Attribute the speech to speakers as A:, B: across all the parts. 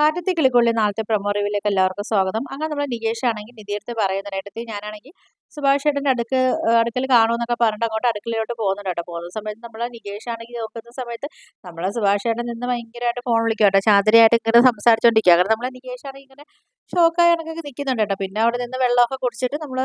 A: കാറ്റത്തി കിളിക്കൊള്ളി നാളത്തെ പ്രൊമോ റിവ്യൂലേക്ക് എല്ലാവർക്കും സ്വാഗതം. അങ്ങനെ നമ്മൾ നികേഷ് ആണെങ്കിൽ നിധിയടുത്ത് പറയുന്നുണ്ട്, ഏട്ടത്തി ഞാനാണെങ്കിൽ സുഭാഷ് ചേട്ടൻ്റെ അടുക്കൽ കാണുമെന്നൊക്കെ പറഞ്ഞിട്ട് അങ്ങോട്ട് അടുക്കളയിലോട്ട് പോകുന്നുണ്ട് കേട്ടോ. പോകുന്ന സമയത്ത് നമ്മൾ നികേഷ് ആണെങ്കിൽ നോക്കുന്ന സമയത്ത് നമ്മളെ സുഭാഷ് ചേട്ടൻ നിന്ന് ഭയങ്കരമായിട്ട് ഫോൺ വിളിക്കുക കേട്ടോ. ചാതിരയായിട്ട് ഇങ്ങനെ സംസാരിച്ചുകൊണ്ടിരിക്കുക. കാരണം നമ്മളെ നികേഷ് ആണെങ്കിൽ ഇങ്ങനെ ഷോക്കായ കണക്കൊക്കെ നിൽക്കുന്നുണ്ട് കേട്ടോ. പിന്നെ അവിടെ നിന്ന് വെള്ളമൊക്കെ കുടിച്ചിട്ട് നമ്മൾ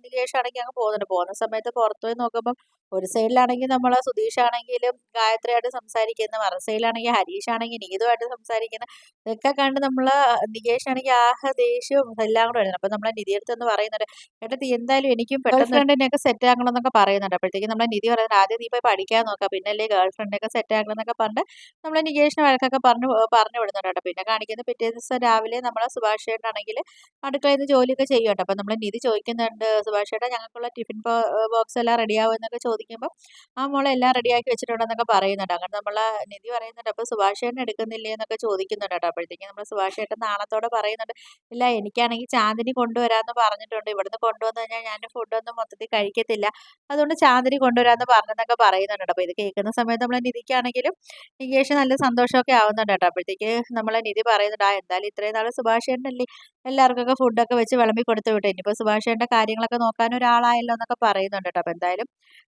A: നികേഷ് ആണെങ്കിൽ അങ്ങ് പോകുന്നുണ്ട്. പോകുന്ന സമയത്ത് പുറത്തു പോയി നോക്കുമ്പോൾ ഒരു സൈഡിലാണെങ്കിൽ നമ്മളെ സുധീഷ് ആണെങ്കിലും ഗായത്രിയായിട്ട് സംസാരിക്കുന്ന, മറു സൈഡിലാണെങ്കിൽ ഹരീഷ് ആണെങ്കിൽ നീതുമായിട്ട് സംസാരിക്കുന്ന, ഇതൊക്കെ കണ്ട് നമ്മള് നികേഷാണെങ്കിൽ ആകെ ദേഷ്യവും എല്ലാം കൂടെ വരുന്നത്. അപ്പൊ നമ്മളെ നിധിയടുത്തൊന്ന് പറയുന്നുണ്ട്, ഏട്ടത്തി എന്തായാലും എനിക്കും പെട്ടെന്ന് ഫ്രണ്ടിനെയൊക്കെ സെറ്റ് ആക്കണം എന്നൊക്കെ പറയുന്നുണ്ട്. അപ്പോഴത്തേക്കും നമ്മളെ നിധി പറയുന്നത്, ആദ്യം നീ പോയി പഠിക്കാൻ നോക്കാം, പിന്നല്ലേ ഗേൾ ഫ്രണ്ടിനൊക്കെ സെറ്റ് ആക്കണം എന്നൊക്കെ പറഞ്ഞ് നമ്മളെ നികേഷിനെ വഴക്കൊക്കെ പറഞ്ഞു വിടുന്നുണ്ട് കേട്ടോ. പിന്നെ കാണിക്കുന്ന പിറ്റേ ദിവസം രാവിലെ നമ്മളെ സുഭാഷ് ചേട്ടനാണെങ്കിൽ അടുക്കളയിൽ നിന്ന് ജോലിയൊക്കെ ചെയ്യും കേട്ടോ. അപ്പൊ നമ്മളെ നിധി ചോദിക്കുന്നുണ്ട്, സുഭാഷ് ചേട്ടാ ഞങ്ങൾക്കുള്ള ടിഫിൻ ബോക്സ് എല്ലാം റെഡിയാവും എന്നൊക്കെ ചോദിക്കുമ്പോൾ ആ മോളെ എല്ലാം റെഡിയാക്കി വെച്ചിട്ടുണ്ടെന്നൊക്കെ പറയുന്നുണ്ട്. അങ്ങനെ നമ്മളെ നിധി പറയുന്നുണ്ട്, അപ്പൊ സുഭാഷ് ചേട്ടൻ എടുക്കുന്നില്ലേ എന്നൊക്കെ ചോദിക്കുന്നുണ്ട് കേട്ടോ. അപ്പോഴത്തേക്കും നമ്മൾ സുഭാഷ് ചേട്ടൻ നാണത്തോടെ പറയുന്നുണ്ട്, ഇല്ല എനിക്കാണെങ്കിൽ ചാന്ദിനി കൊണ്ടുവരാമെന്ന് പറഞ്ഞിട്ടുണ്ട്, ഇവിടുന്ന് കൊണ്ടുവന്നു കഴിഞ്ഞാൽ ഞാൻ ഫുഡൊന്നും മൊത്തത്തിൽ കഴിക്കത്തില്ല, അതുകൊണ്ട് ചാന്ദിനി കൊണ്ടുവരാമെന്ന് പറഞ്ഞെന്നൊക്കെ പറയുന്നുണ്ട് കേട്ടോ. അപ്പോൾ ഇത് കേൾക്കുന്ന സമയത്ത് നമ്മളെ നിധിക്കാണെങ്കിലും നികേഷ് നല്ല സന്തോഷമൊക്കെ ആവുന്നുണ്ട് കേട്ടോ. അപ്പോഴത്തേക്ക് നമ്മളെ നിധി പറയുന്നുണ്ട്, ആ എന്തായാലും ഇത്രയും നാൾ സുഭാഷ് ചേട്ടനല്ലേ എല്ലാവർക്കൊക്കെ ഫുഡൊക്കെ വെച്ച് വിളമ്പി കൊടുത്തു വിട്ടു, ഇനിയിപ്പോൾ സുഭാഷ് ചേട്ടൻ്റെ കാര്യങ്ങളൊക്കെ നോക്കാൻ ഒരാളായല്ലോ എന്നൊക്കെ പറയുന്നുണ്ട് കേട്ടോ. അപ്പോൾ എന്തായാലും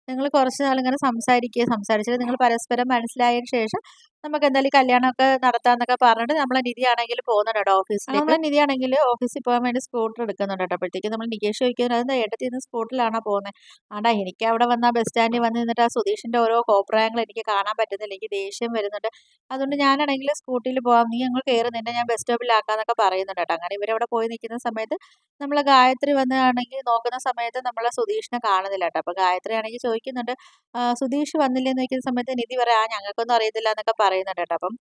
A: നിങ്ങൾ കുറച്ച് നാളിങ്ങനെ സംസാരിച്ചിട്ട് നിങ്ങൾ പരസ്പരം മനസ്സിലായതിന് ശേഷം നമുക്ക് എന്തായാലും കല്യാണമൊക്കെ നടത്താന്നൊക്കെ പറഞ്ഞിട്ട് നമ്മളെ നിധിയാണെങ്കിൽ പോകുന്നുണ്ട് കേട്ടോ ഓഫീസിലേക്ക്. നമ്മളെ നിധിയാണെങ്കിൽ ഓഫീസിൽ പോകാൻ വേണ്ടി സ്കൂട്ടർ എടുക്കുന്നുണ്ട് കേട്ടോ. അപ്പോഴത്തേക്ക് നമ്മൾ നികേഷ് ചോദിക്കുന്നത്, അതെന്താ ഏട്ടത്തിൽ നിന്ന് സ്കൂട്ടറിലാണോ പോകുന്നത്? ആണ്ടാ എനിക്ക് അവിടെ വന്ന ബസ് സ്റ്റാൻഡിൽ വന്ന് നിന്നിട്ട് ആ സുധീഷിന്റെ ഓരോ കോപ്രായങ്ങൾ എനിക്ക് കാണാൻ പറ്റുന്നില്ല, എനിക്ക് ദേഷ്യം വരുന്നുണ്ട്, അതുകൊണ്ട് ഞാനാണെങ്കിൽ സ്കൂട്ടിയിൽ പോകാം, നീ അങ്ങ് കയറി, നിന്നെ ഞാൻ ബസ് സ്റ്റോപ്പിലാക്കാന്നൊക്കെ പറയുന്നുണ്ട് കേട്ടോ. അങ്ങനെ ഇവരവിടെ പോയി നിൽക്കുന്ന സമയത്ത് നമ്മളെ ഗായത്രി വന്നാണെങ്കിൽ നോക്കുന്ന സമയത്ത് നമ്മളെ സുധീഷിനെ കാണുന്നില്ല കേട്ടോ. അപ്പോൾ ഗായത്രി ആണെങ്കിൽ ചോദിക്കുന്നുണ്ട്, സുധീഷ് വന്നില്ലേന്ന് ചോദിക്കുന്ന സമയത്ത് നിധി പറയാം, ആ ഞങ്ങൾക്കൊന്നും അറിയത്തില്ല എന്നൊക്കെ പറയുന്നുണ്ട് കേട്ടോ. അപ്പം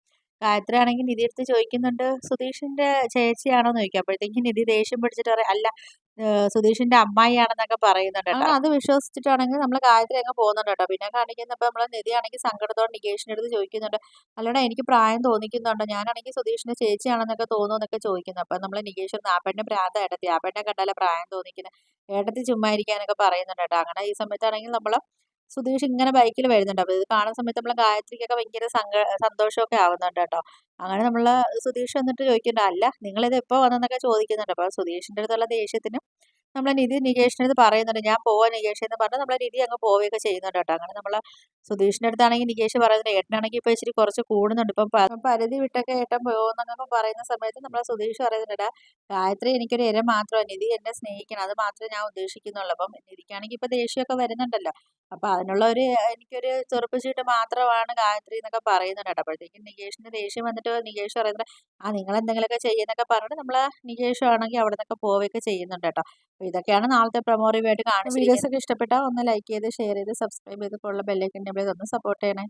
A: ഗായത്രി ആണെങ്കിൽ നിധി അടുത്ത് ചോദിക്കുന്നുണ്ട്, സുധീഷിന്റെ ചേച്ചിയാണോ എന്ന് ചോദിക്കും. അപ്പോഴത്തേക്കും നിധി ദേഷ്യം പിടിച്ചിട്ട് പറയും, അല്ല സുധീഷിന്റെ അമ്മായിയാണെന്നൊക്കെ പറയുന്നുണ്ട് കേട്ടോ. അങ്ങനെ അത് വിശ്വസിച്ചിട്ടാണെങ്കിൽ നമ്മൾ ഗായത്രി അങ്ങ് പോകുന്നുണ്ട് കേട്ടോ. പിന്നെ കാണിക്കുന്നപ്പോൾ നമ്മളെ നിധി ആണെങ്കിൽ സങ്കടത്തോടെ നികേഷിന്റെ അടുത്ത് ചോദിക്കുന്നുണ്ട്, അല്ലടാ എനിക്ക് പ്രായം തോന്നിക്കുന്നുണ്ടോ, ഞാനാണെങ്കിൽ സുധീഷിന്റെ ചേച്ചിയാണെന്നൊക്കെ തോന്നുന്നൊക്കെ ചോദിക്കുന്നു. അപ്പൊ നമ്മളെ നികേഷ് ആ പെണ്ണ് ഭ്രാന്ത ഏട്ടത്തി, ആ പെണ്ണെ കണ്ടാലേ പ്രായം തോന്നിക്കുന്നത്, ഏട്ടത്തി ചുമ്മാ ഇരിക്കാനൊക്കെ പറയുന്നുണ്ട് കേട്ടോ. അങ്ങനെ ഈ സമയത്താണെങ്കിൽ നമ്മള് സുധീഷ് ഇങ്ങനെ ബൈക്കിൽ വരുന്നുണ്ട്. അപ്പൊ ഇത് കാണുന്ന സമയത്ത് നമ്മളെ ഗായത്രിക്കൊക്കെ ഭയങ്കര സന്തോഷമൊക്കെ ആവുന്നുണ്ട് കേട്ടോ. അങ്ങനെ നമ്മള് സുധീഷ് വന്നിട്ട് ചോദിക്കുന്നുണ്ട്, അല്ല നിങ്ങളിത് എപ്പോ വന്നെന്നൊക്കെ ചോദിക്കുന്നുണ്ട്. അപ്പൊ സുധീഷിന്റെ അടുത്തുള്ള ദേഷ്യത്തിന് നമ്മളെ നിധി നികേഷിന്റെ അടുത്ത് പറയുന്നുണ്ട്, ഞാൻ പോവാ നികേഷ് എന്ന് പറഞ്ഞ് നമ്മളെ നിധി അങ്ങ് പോവുകയൊക്കെ ചെയ്യുന്നുണ്ട് കേട്ടോ. അങ്ങനെ നമ്മളെ സുധീഷിന്റെ അടുത്താണെങ്കിൽ നികേഷ് പറയുന്നത്, ഏട്ടനാണെങ്കിൽ ഇപ്പൊ ഇച്ചിരി കുറച്ച് കൂടുന്നുണ്ട്, ഇപ്പം പരിധി വിട്ടൊക്കെ ഏട്ടൻ പോകുന്നൊക്കെ പറയുന്ന സമയത്ത് നമ്മളെ സുധീഷ് പറയുന്നുണ്ട്, ഗായത്രി എനിക്കൊരു ഇര മാത്രമാണ്, നിധി എന്നെ സ്നേഹിക്കണം, അത് മാത്രമേ ഞാൻ ഉദ്ദേശിക്കുന്നുള്ളൂ. അപ്പം നിധിക്കാണെങ്കിൽ ഇപ്പൊ ദേഷ്യമൊക്കെ വരുന്നുണ്ടല്ലോ, അപ്പൊ അതിനുള്ള എനിക്കൊരു ചെറുപ്പച്ചീട്ട് മാത്രമാണ് ഗായത്രി എന്നൊക്കെ പറയുന്നുണ്ട് കേട്ടോ. അപ്പോഴത്തേക്കും നികേഷിന് ദേഷ്യം വന്നിട്ട് നികേഷ് പറയുന്നത്, ആ നിങ്ങൾ എന്തെങ്കിലുമൊക്കെ ചെയ്യുന്നൊക്കെ പറഞ്ഞിട്ട് നമ്മളെ നികേഷ് ആണെങ്കിൽ അവിടെ നിന്നൊക്കെ പോവുകയൊക്കെ ചെയ്യുന്നുണ്ട് കേട്ടോ. അപ്പൊ ഇതൊക്കെയാണ് നാളത്തെ പ്രൊമോ റിവ്യൂ ആയിട്ട് കാണിച്ചിരിക്കുന്നത്. വീഡിയോസ് ഒക്കെ ഇഷ്ടപ്പെട്ടാൽ ഒന്ന് ലൈക്ക് ചെയ്ത് ഷെയർ ചെയ്ത് സബ്സ്ക്രൈബ് ചെയ്ത് ഉള്ള ബെല്ലൈക്കൻ എനേബിൾ ചെയ്ത് ഒന്ന് സപ്പോർട്ട് ചെയ്യണേ.